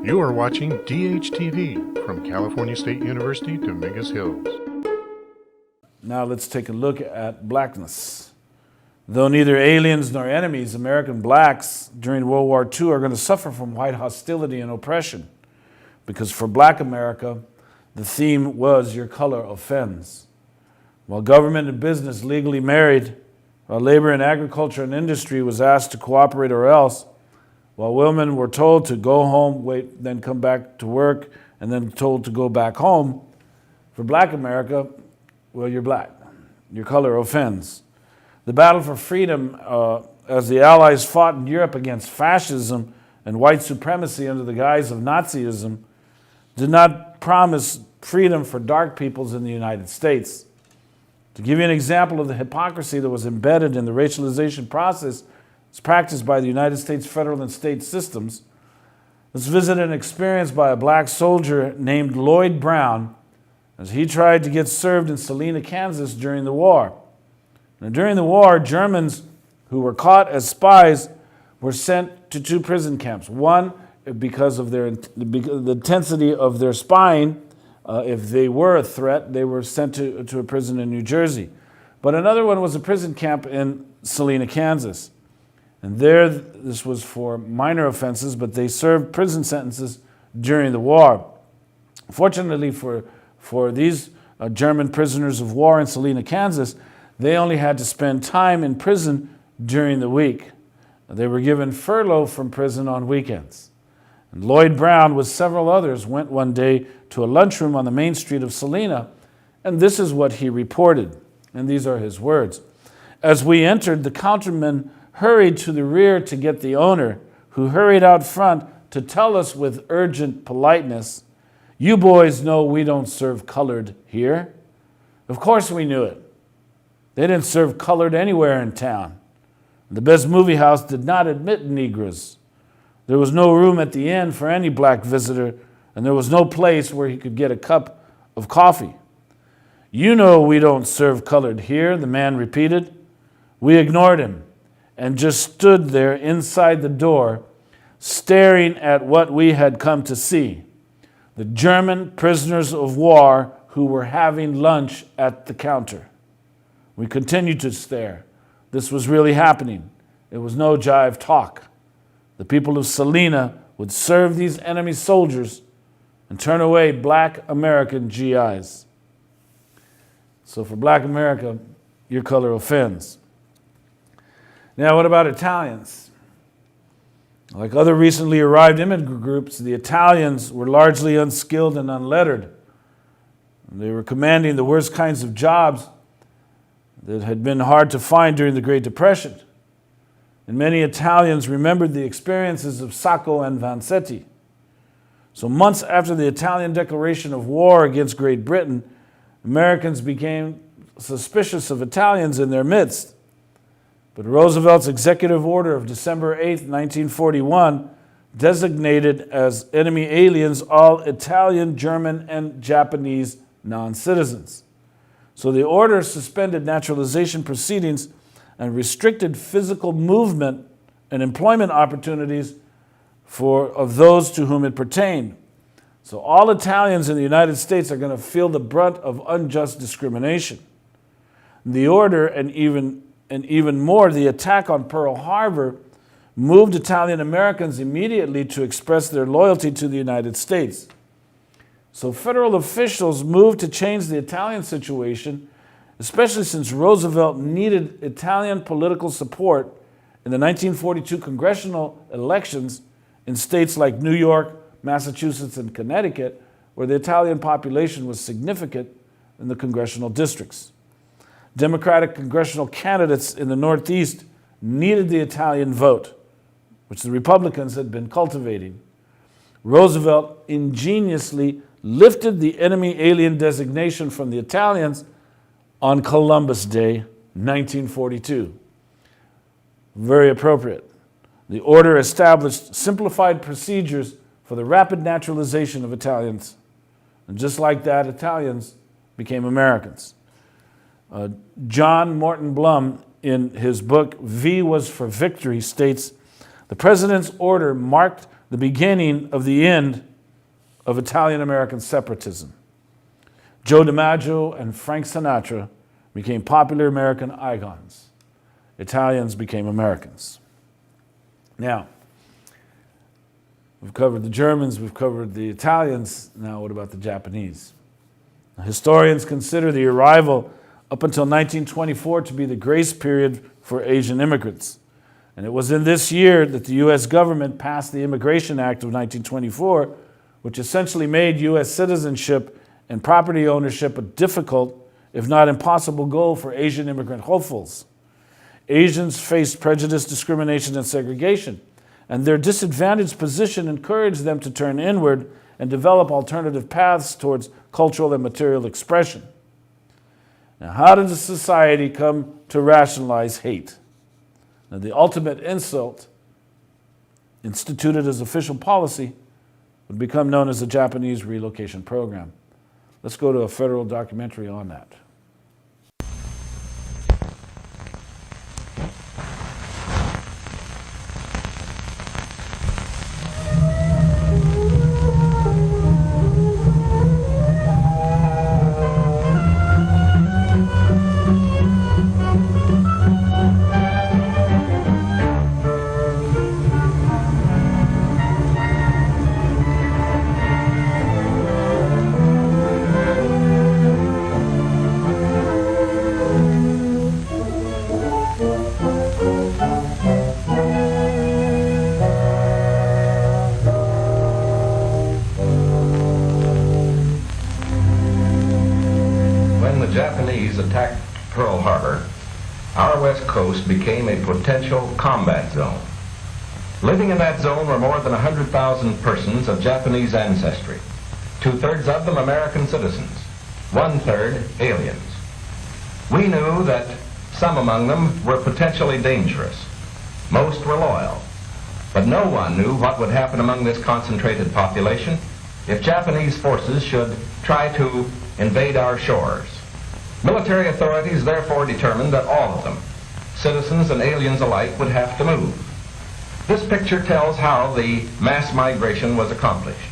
You are watching DHTV from California State University, Dominguez Hills. Now let's take a look at blackness. Though neither aliens nor enemies, American blacks during World War II are going to suffer from white hostility and oppression, because for Black America, the theme was "Your color offends." While government and business legally married, while labor and agriculture and industry was asked to cooperate or else, while women were told to go home, wait, then come back to work, and then told to go back home, for Black America, well, you're black. Your color offends. The battle for freedom, as the Allies fought in Europe against fascism and white supremacy under the guise of Nazism, did not promise freedom for dark peoples in the United States. To give you an example of the hypocrisy that was embedded in the racialization process as practiced by the United States federal and state systems, let's visit an experience by a black soldier named Lloyd Brown as he tried to get served in Salina, Kansas during the war. Now, during the war, Germans who were caught as spies were sent to two prison camps. One, because of the intensity of their spying, if they were a threat, they were sent to a prison in New Jersey. But another one was a prison camp in Salina, Kansas. And there, this was for minor offenses, but they served prison sentences during the war. Fortunately for these German prisoners of war in Salina, Kansas, they only had to spend time in prison during the week. They were given furlough from prison on weekends. And Lloyd Brown, with several others, went one day to a lunchroom on the main street of Salina, and this is what he reported, and these are his words. As we entered, the counterman hurried to the rear to get the owner, who hurried out front to tell us with urgent politeness, "You boys know we don't serve colored here." Of course we knew it. They didn't serve colored anywhere in town. The Best Movie House did not admit Negroes. There was no room at the inn for any black visitor, and there was no place where he could get a cup of coffee. "You know we don't serve colored here," the man repeated. We ignored him and just stood there inside the door, staring at what we had come to see: the German prisoners of war who were having lunch at the counter. We continued to stare. This was really happening. It was no jive talk. The people of Salina would serve these enemy soldiers and turn away Black American GIs. So for Black America, your color offends. Now, what about Italians? Like other recently arrived immigrant groups, the Italians were largely unskilled and unlettered. They were commanding the worst kinds of jobs that had been hard to find during the Great Depression. And many Italians remembered the experiences of Sacco and Vanzetti. So months after the Italian declaration of war against Great Britain, Americans became suspicious of Italians in their midst. But Roosevelt's executive order of December 8, 1941, designated as enemy aliens all Italian, German, and Japanese non-citizens. So the order suspended naturalization proceedings and restricted physical movement and employment opportunities of those to whom it pertained. So all Italians in the United States are going to feel the brunt of unjust discrimination. The order, and even more, the attack on Pearl Harbor, moved Italian Americans immediately to express their loyalty to the United States. So federal officials moved to change the Italian situation, especially since Roosevelt needed Italian political support in the 1942 congressional elections in states like New York, Massachusetts, and Connecticut, where the Italian population was significant in the congressional districts. Democratic congressional candidates in the Northeast needed the Italian vote, which the Republicans had been cultivating. Roosevelt ingeniously lifted the enemy alien designation from the Italians on Columbus Day, 1942. Very appropriate. The order established simplified procedures for the rapid naturalization of Italians. And just like that, Italians became Americans. John Morton Blum, in his book V Was for Victory, states, "The president's order marked the beginning of the end of Italian-American separatism. Joe DiMaggio and Frank Sinatra became popular American icons. Italians became Americans. Now, we've covered the Germans, we've covered the Italians. Now, what about the Japanese? Now, historians consider the arrival up until 1924 to be the grace period for Asian immigrants. And it was in this year that the U.S. government passed the Immigration Act of 1924, which essentially made U.S. citizenship and property ownership a difficult, if not impossible, goal for Asian immigrant hopefuls. Asians faced prejudice, discrimination, and segregation, and their disadvantaged position encouraged them to turn inward and develop alternative paths towards cultural and material expression. Now, how did the society come to rationalize hate? Now, the ultimate insult, instituted as official policy, would become known as the Japanese Relocation Program. Let's go to a federal documentary on that. Attacked Pearl Harbor, our west coast became a potential combat zone. Living in that zone were more than 100,000 persons of Japanese ancestry, 2/3 of them American citizens, 1/3 aliens. We knew that some among them were potentially dangerous. Most were loyal, but no one knew what would happen among this concentrated population if Japanese forces should try to invade our shores. Military authorities therefore determined that all of them, citizens and aliens alike, would have to move. This picture tells how the mass migration was accomplished.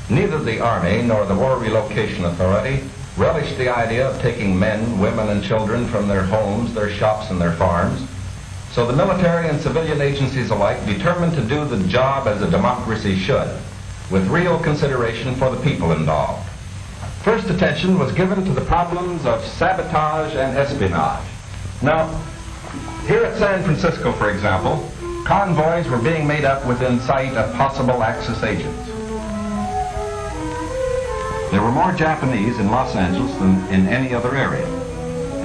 Neither the Army nor the War Relocation Authority relished the idea of taking men, women, and children from their homes, their shops, and their farms. So the military and civilian agencies alike determined to do the job as a democracy should, with real consideration for the people involved. First attention was given to the problems of sabotage and espionage. Now, here at San Francisco, for example, convoys were being made up within sight of possible Axis agents. There were more Japanese in Los Angeles than in any other area.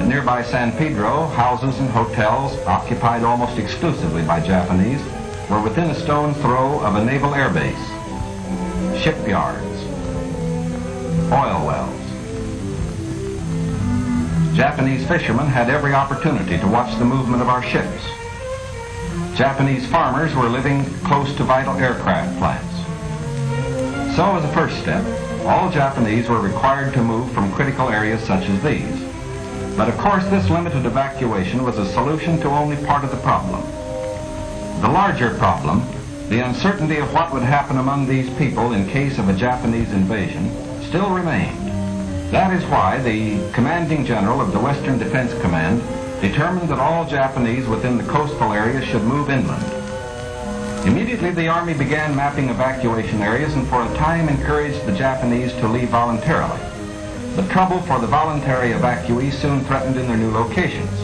In nearby San Pedro, houses and hotels occupied almost exclusively by Japanese were within a stone's throw of a naval air base, shipyards, oil wells. Japanese fishermen had every opportunity to watch the movement of our ships. Japanese farmers were living close to vital aircraft plants. So as a first step, all Japanese were required to move from critical areas such as these. But of course this limited evacuation was a solution to only part of the problem. The larger problem, the uncertainty of what would happen among these people in case of a Japanese invasion, still remained. That is why the commanding general of the Western Defense Command determined that all Japanese within the coastal areas should move inland. Immediately the Army began mapping evacuation areas and for a time encouraged the Japanese to leave voluntarily. The trouble for the voluntary evacuees soon threatened in their new locations.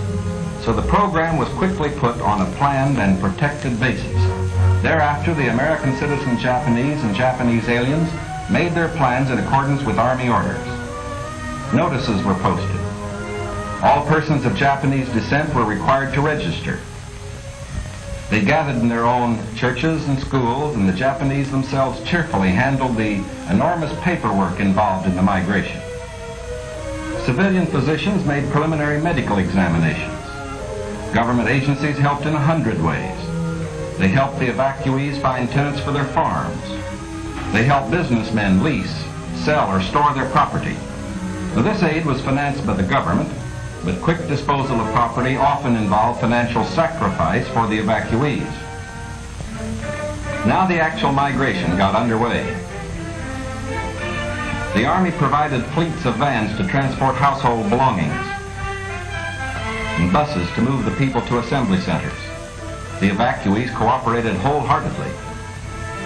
So the program was quickly put on a planned and protected basis. Thereafter, the American citizen Japanese and Japanese aliens made their plans in accordance with Army orders. Notices were posted. All persons of Japanese descent were required to register. They gathered in their own churches and schools, and the Japanese themselves cheerfully handled the enormous paperwork involved in the migration. Civilian physicians made preliminary medical examinations. Government agencies helped in 100 ways. They helped the evacuees find tenants for their farms. They helped businessmen lease, sell, or store their property. Now, this aid was financed by the government, but quick disposal of property often involved financial sacrifice for the evacuees. Now the actual migration got underway. The Army provided fleets of vans to transport household belongings and buses to move the people to assembly centers. The evacuees cooperated wholeheartedly.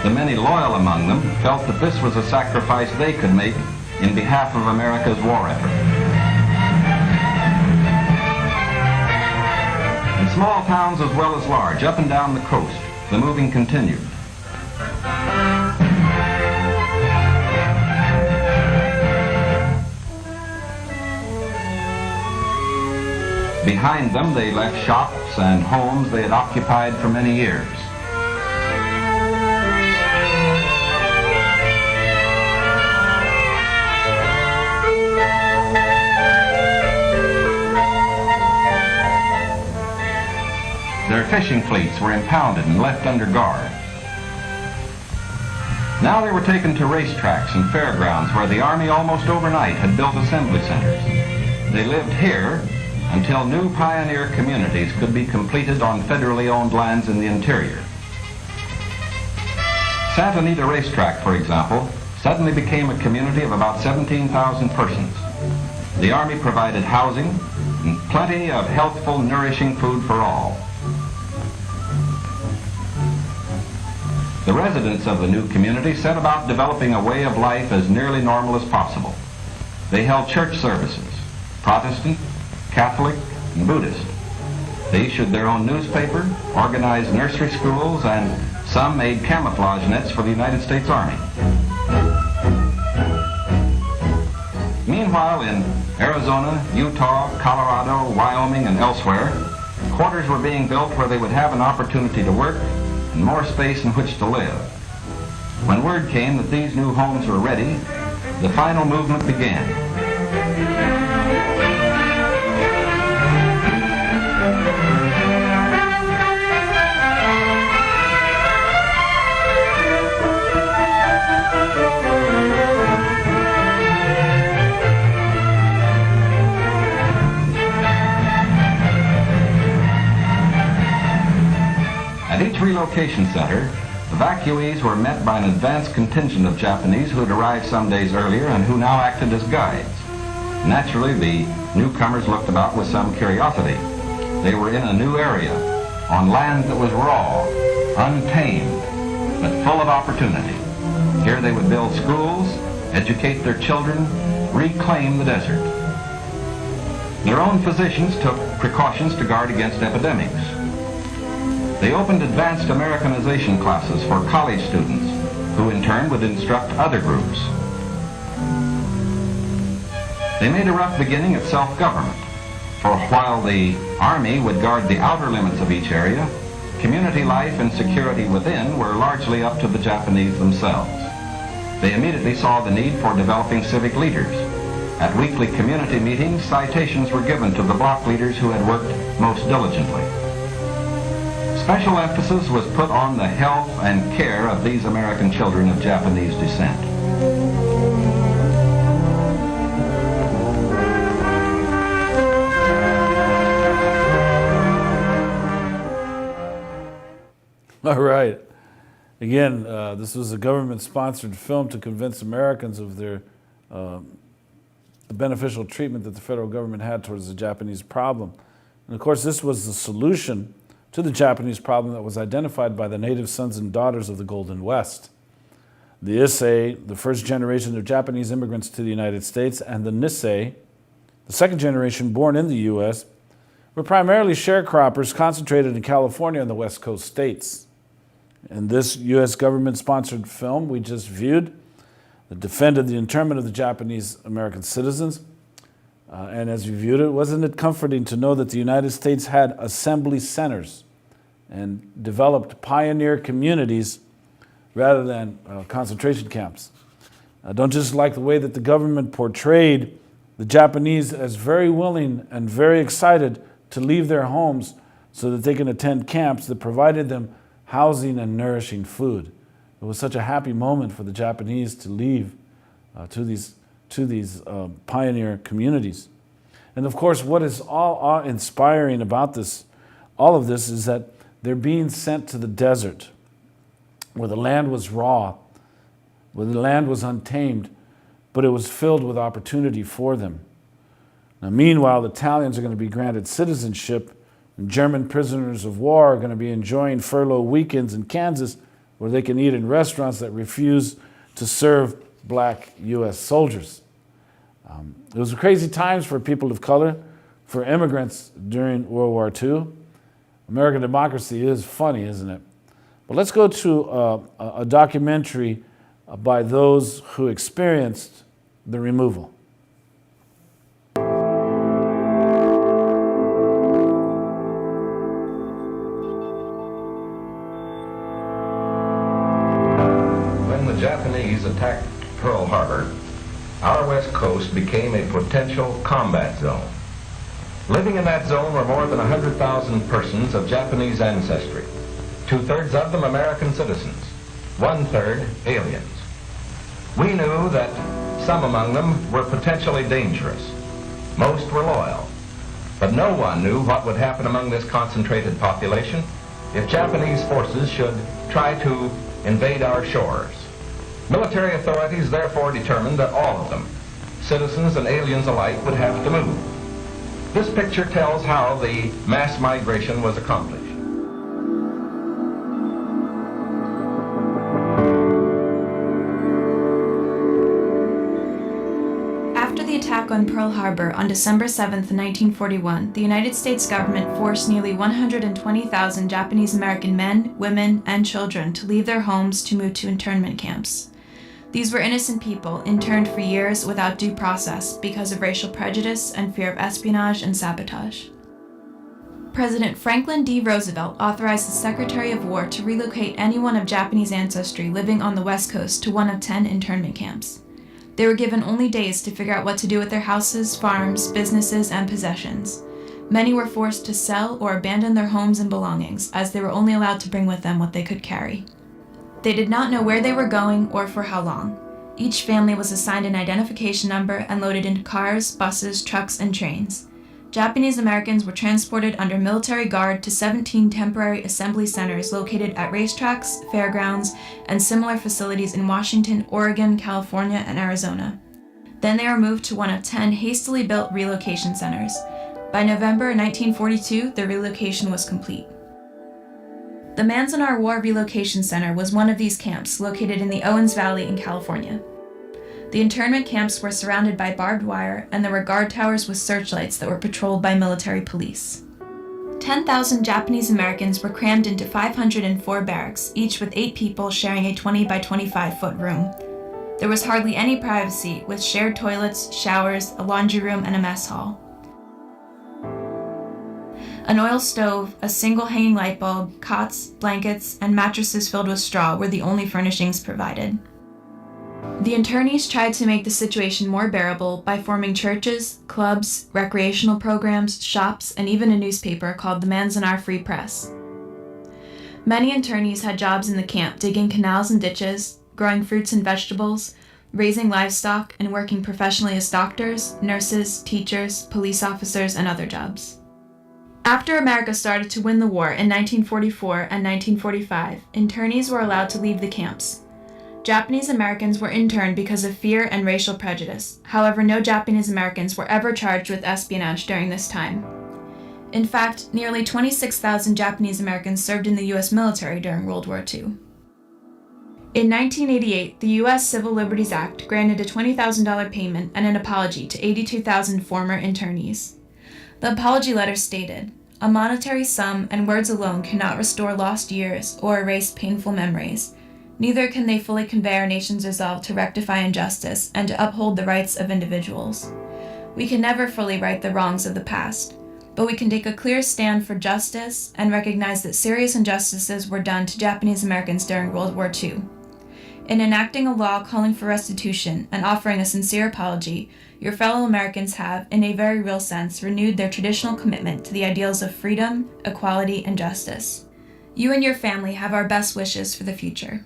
The many loyal among them felt that this was a sacrifice they could make in behalf of America's war effort. In small towns as well as large, up and down the coast, the moving continued. Behind them, they left shops and homes they had occupied for many years. Their fishing fleets were impounded and left under guard. Now they were taken to racetracks and fairgrounds where the Army almost overnight had built assembly centers. They lived here until new pioneer communities could be completed on federally owned lands in the interior. Santa Anita Racetrack, for example, suddenly became a community of about 17,000 persons. The Army provided housing and plenty of healthful, nourishing food for all. The residents of the new community set about developing a way of life as nearly normal as possible. They held church services, Protestant, Catholic, and Buddhist. They issued their own newspaper, organized nursery schools, and some made camouflage nets for the United States Army. Meanwhile, in Arizona, Utah, Colorado, Wyoming, and elsewhere, quarters were being built where they would have an opportunity to work and more space in which to live. When word came that these new homes were ready, the final movement began. At each relocation center, evacuees were met by an advance contingent of Japanese who had arrived some days earlier and who now acted as guides. Naturally, the newcomers looked about with some curiosity. They were in a new area, on land that was raw, untamed, but full of opportunity. Here they would build schools, educate their children, reclaim the desert. Their own physicians took precautions to guard against epidemics. They opened advanced Americanization classes for college students, who in turn would instruct other groups. They made a rough beginning at self-government, for while the Army would guard the outer limits of each area, community life and security within were largely up to the Japanese themselves. They immediately saw the need for developing civic leaders. At weekly community meetings, citations were given to the block leaders who had worked most diligently. Special emphasis was put on the health and care of these American children of Japanese descent. All right. Again, this was a government-sponsored film to convince Americans of the beneficial treatment that the federal government had towards the Japanese problem. And of course, this was the solution to the Japanese problem that was identified by the native sons and daughters of the Golden West. The Issei, the first generation of Japanese immigrants to the United States, and the Nisei, the second generation born in the U.S., were primarily sharecroppers concentrated in California and the West Coast states. In this U.S. government-sponsored film we just viewed, that defended the internment of the Japanese American citizens, and as you viewed it, wasn't it comforting to know that the United States had assembly centers and developed pioneer communities rather than concentration camps? I don't just like the way that the government portrayed the Japanese as very willing and very excited to leave their homes so that they can attend camps that provided them housing and nourishing food. It was such a happy moment for the Japanese to leave to these pioneer communities. And of course, what is all inspiring about all of this is that they're being sent to the desert. where the land was raw, where the land was untamed, but it was filled with opportunity for them. Now, meanwhile, the Italians are going to be granted citizenship, and German prisoners of war are going to be enjoying furlough weekends in Kansas, where they can eat in restaurants that refuse to serve black U.S. soldiers. It was crazy times for people of color, for immigrants during World War II. American democracy is funny, isn't it? But let's go to a documentary by those who experienced the removal. When the Japanese attacked Pearl Harbor, our west coast became a potential combat zone. Living in that zone were more than 100,000 persons of Japanese ancestry, 2/3 of them American citizens, 1/3 aliens. We knew that some among them were potentially dangerous. Most were loyal. But no one knew what would happen among this concentrated population if Japanese forces should try to invade our shores. Military authorities therefore determined that all of them, citizens and aliens alike, would have to move. This picture tells how the mass migration was accomplished. After the attack on Pearl Harbor on December 7, 1941, the United States government forced nearly 120,000 Japanese American men, women, and children to leave their homes to move to internment camps. These were innocent people interned for years without due process because of racial prejudice and fear of espionage and sabotage. President Franklin D. Roosevelt authorized the Secretary of War to relocate anyone of Japanese ancestry living on the West Coast to one of 10 internment camps. They were given only days to figure out what to do with their houses, farms, businesses, and possessions. Many were forced to sell or abandon their homes and belongings, as they were only allowed to bring with them what they could carry. They did not know where they were going or for how long. Each family was assigned an identification number and loaded into cars, buses, trucks, and trains. Japanese Americans were transported under military guard to 17 temporary assembly centers located at racetracks, fairgrounds, and similar facilities in Washington, Oregon, California, and Arizona. Then they were moved to one of 10 hastily built relocation centers. By November 1942, the relocation was complete. The Manzanar War Relocation Center was one of these camps located in the Owens Valley in California. The internment camps were surrounded by barbed wire, and there were guard towers with searchlights that were patrolled by military police. 10,000 Japanese Americans were crammed into 504 barracks, each with 8 people sharing a 20 by 25-foot room. There was hardly any privacy, with shared toilets, showers, a laundry room, and a mess hall. An oil stove, a single hanging light bulb, cots, blankets, and mattresses filled with straw were the only furnishings provided. The internees tried to make the situation more bearable by forming churches, clubs, recreational programs, shops, and even a newspaper called the Manzanar Free Press. Many internees had jobs in the camp digging canals and ditches, growing fruits and vegetables, raising livestock, and working professionally as doctors, nurses, teachers, police officers, and other jobs. After America started to win the war in 1944 and 1945, internees were allowed to leave the camps. Japanese Americans were interned because of fear and racial prejudice. However, no Japanese Americans were ever charged with espionage during this time. In fact, nearly 26,000 Japanese Americans served in the U.S. military during World War II. In 1988, the U.S. Civil Liberties Act granted a $20,000 payment and an apology to 82,000 former internees. The apology letter stated, "A monetary sum and words alone cannot restore lost years or erase painful memories. Neither can they fully convey our nation's resolve to rectify injustice and to uphold the rights of individuals. We can never fully right the wrongs of the past, but we can take a clear stand for justice and recognize that serious injustices were done to Japanese Americans during World War II. In enacting a law calling for restitution and offering a sincere apology, your fellow Americans have, in a very real sense, renewed their traditional commitment to the ideals of freedom, equality, and justice. You and your family have our best wishes for the future."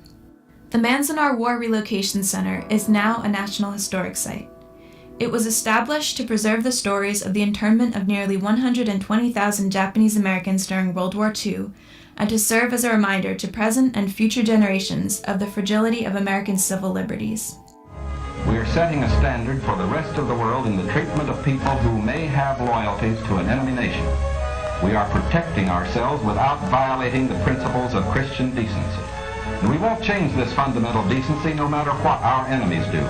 The Manzanar War Relocation Center is now a National Historic Site. It was established to preserve the stories of the internment of nearly 120,000 Japanese Americans during World War II, and to serve as a reminder to present and future generations of the fragility of American civil liberties. We are setting a standard for the rest of the world in the treatment of people who may have loyalties to an enemy nation. We are protecting ourselves without violating the principles of Christian decency. And we won't change this fundamental decency no matter what our enemies do.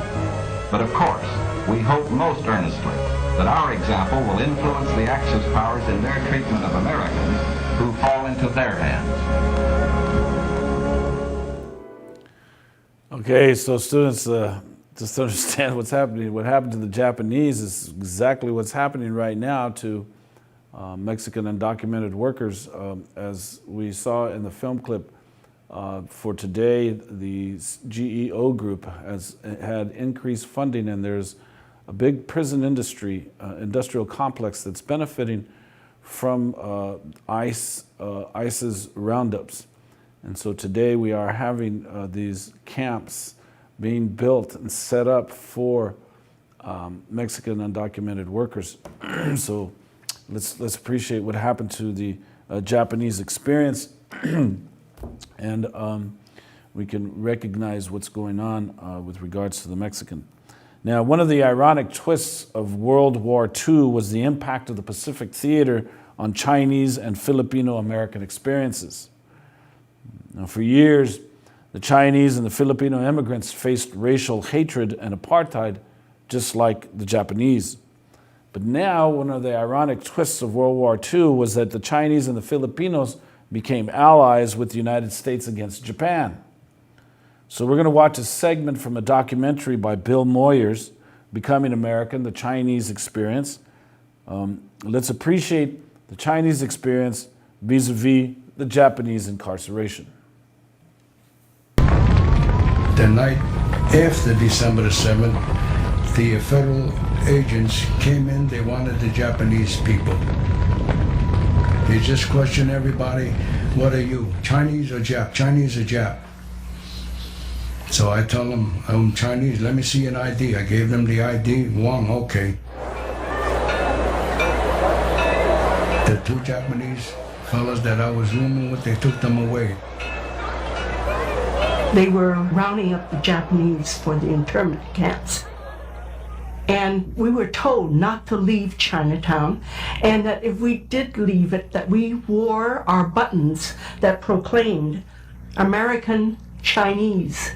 But of course, we hope most earnestly that our example will influence the Axis powers in their treatment of Americans who fall into their hands. Okay, so students, just to understand what's happening, what happened to the Japanese is exactly what's happening right now to Mexican undocumented workers. As we saw in the film clip for today, the GEO group has had increased funding, and there's a big prison industry, industrial complex that's benefiting from ICE's roundups. And so today we are having these camps being built and set up for Mexican undocumented workers. So let's appreciate what happened to the Japanese experience, and we can recognize what's going on with regards to the Mexican. Now, one of the ironic twists of World War II was the impact of the Pacific Theater on Chinese and Filipino American experiences. Now, for years, the Chinese and the Filipino immigrants faced racial hatred and apartheid, just like the Japanese. But now, one of the ironic twists of World War II was that the Chinese and the Filipinos became allies with the United States against Japan. So we're going to watch a segment from a documentary by Bill Moyers, Becoming American, the Chinese Experience. Let's appreciate the Chinese experience vis-a-vis the Japanese incarceration. The night after December the 7th, the federal agents came in, they wanted the Japanese people. They just questioned everybody, what are you, Chinese or Jap? Chinese or Jap? So I tell them, I'm Chinese, let me see an ID. I gave them the ID, Wang, okay. The two Japanese fellas that I was rooming with, they took them away. They were rounding up the Japanese for the internment camps. And we were told not to leave Chinatown, and that if we did leave it, that we wore our buttons that proclaimed American Chinese.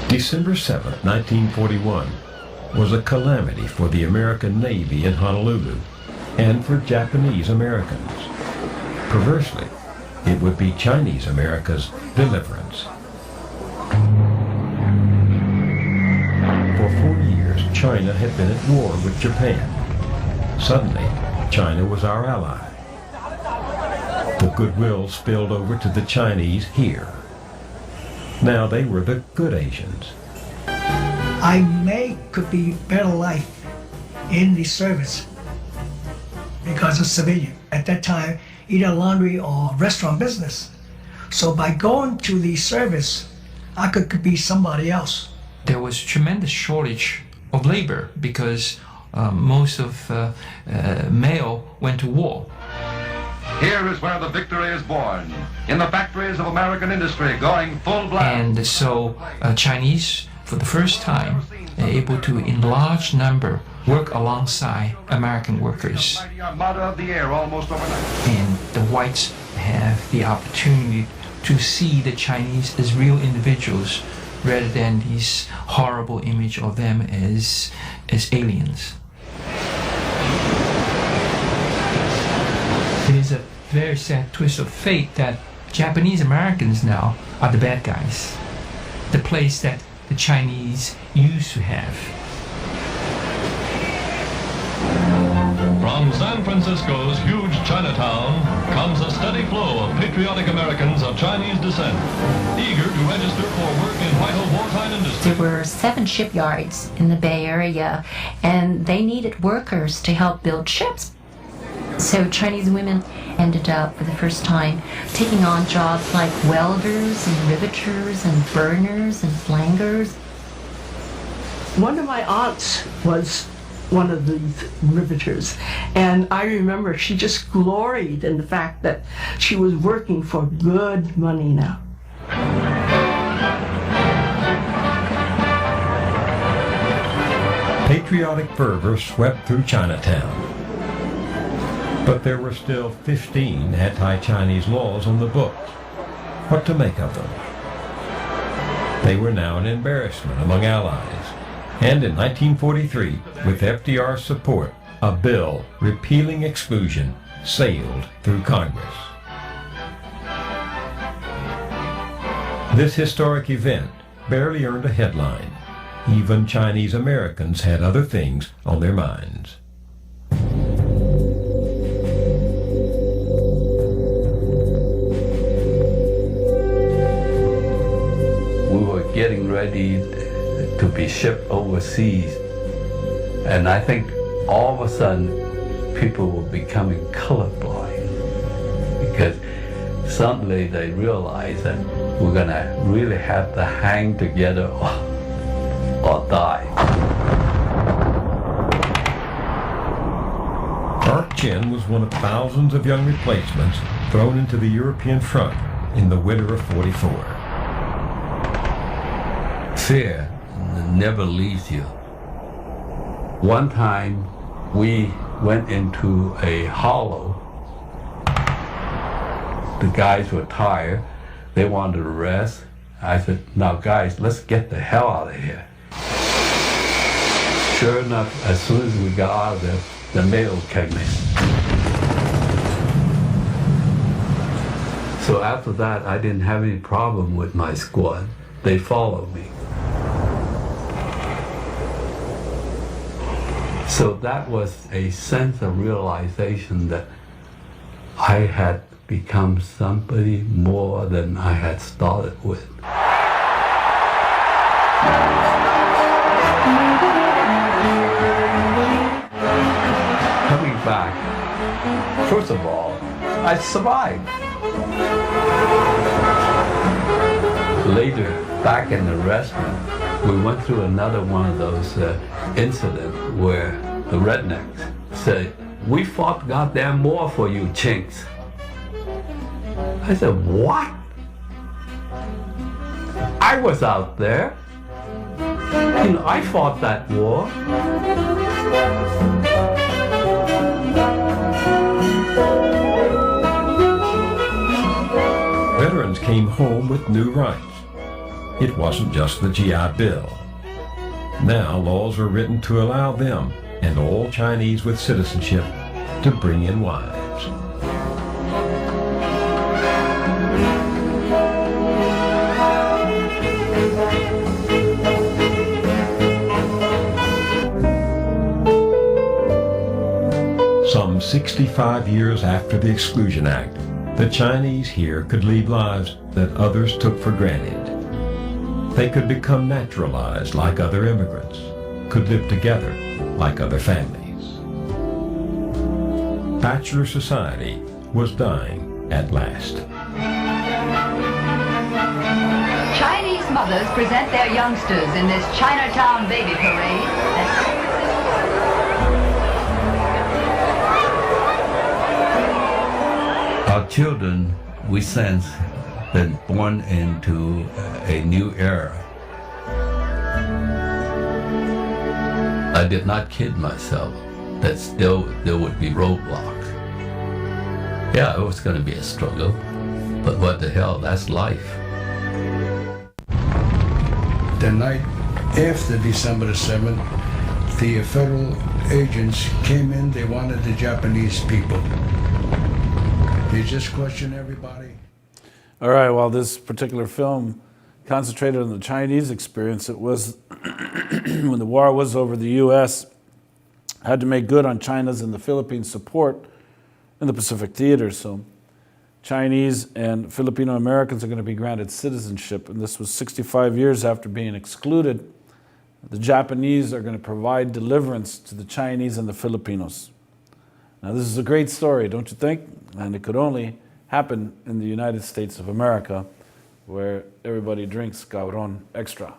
December 7, 1941, was a calamity for the American Navy in Honolulu and for Japanese Americans. Perversely, it would be Chinese America's deliverance. For 4 years, China had been at war with Japan. Suddenly, China was our ally. The goodwill spilled over to the Chinese here. Now they were the good Asians. Could be better life in the service because of civilian. At that time, either laundry or restaurant business. So by going to the service, I could be somebody else. There was tremendous shortage of labor because most of male went to war. Here is where the victory is born, in the factories of American industry going full blast. And so Chinese, for the first time, are able to, in large number, work alongside American workers. Of the air almost overnight. And the whites have the opportunity to see the Chinese as real individuals rather than this horrible image of them as aliens. It is a very sad twist of fate that Japanese Americans now are the bad guys. The place that the Chinese used to have. From San Francisco's huge Chinatown comes a steady flow of patriotic Americans of Chinese descent, eager to register for work in vital wartime industry. There were 7 shipyards in the Bay Area, and they needed workers to help build ships. So Chinese women ended up, for the first time, taking on jobs like welders and riveters and burners and flangers. One of my aunts was one of these riveters. And I remember she just gloried in the fact that she was working for good money now. Patriotic fervor swept through Chinatown. But there were still 15 anti-Chinese laws on the books. What to make of them? They were now an embarrassment among allies. And in 1943, with FDR's support, a bill repealing exclusion sailed through Congress. This historic event barely earned a headline. Even Chinese Americans had other things on their minds. We were getting ready to be shipped overseas, and I think all of a sudden people were becoming colorblind because suddenly they realized that we're gonna really have to hang together or die. Ark Chin was one of thousands of young replacements thrown into the European front in the winter of '44. Fear never leaves you. One time we went into a hollow. The guys were tired. They wanted to rest. I said, now guys, let's get the hell out of here. Sure enough, as soon as we got out of there, the mail came in. So after that, I didn't have any problem with my squad. They followed me. So that was a sense of realization that I had become somebody more than I had started with. Coming back, first of all, I survived. Later, back in the restaurant, we went through another one of those incidents where the rednecks said, "We fought goddamn more for you chinks." I said, "What? I was out there. You know, I fought that war." Veterans came home with new rights. It wasn't just the GI Bill. Now laws were written to allow them and all Chinese with citizenship to bring in wives. Some 65 years after the Exclusion Act, the Chinese here could lead lives that others took for granted. They could become naturalized like other immigrants, could live together like other families. Bachelor society was dying at last. Chinese mothers present their youngsters in this Chinatown baby parade. Our children, we sense, been born into a new era. I did not kid myself that still there would be roadblocks. Yeah, it was going to be a struggle, but what the hell, that's life. The night after December the 7th, the federal agents came in, they wanted the Japanese people. They just questioned everybody. All right, while this particular film concentrated on the Chinese experience, it was when the war was over, the U.S. had to make good on China's and the Philippines' support in the Pacific Theater. So Chinese and Filipino Americans are going to be granted citizenship, and this was 65 years after being excluded. The Japanese are going to provide deliverance to the Chinese and the Filipinos. Now, this is a great story, don't you think? And it could only happen in the United States of America, where everybody drinks Cabron Extra.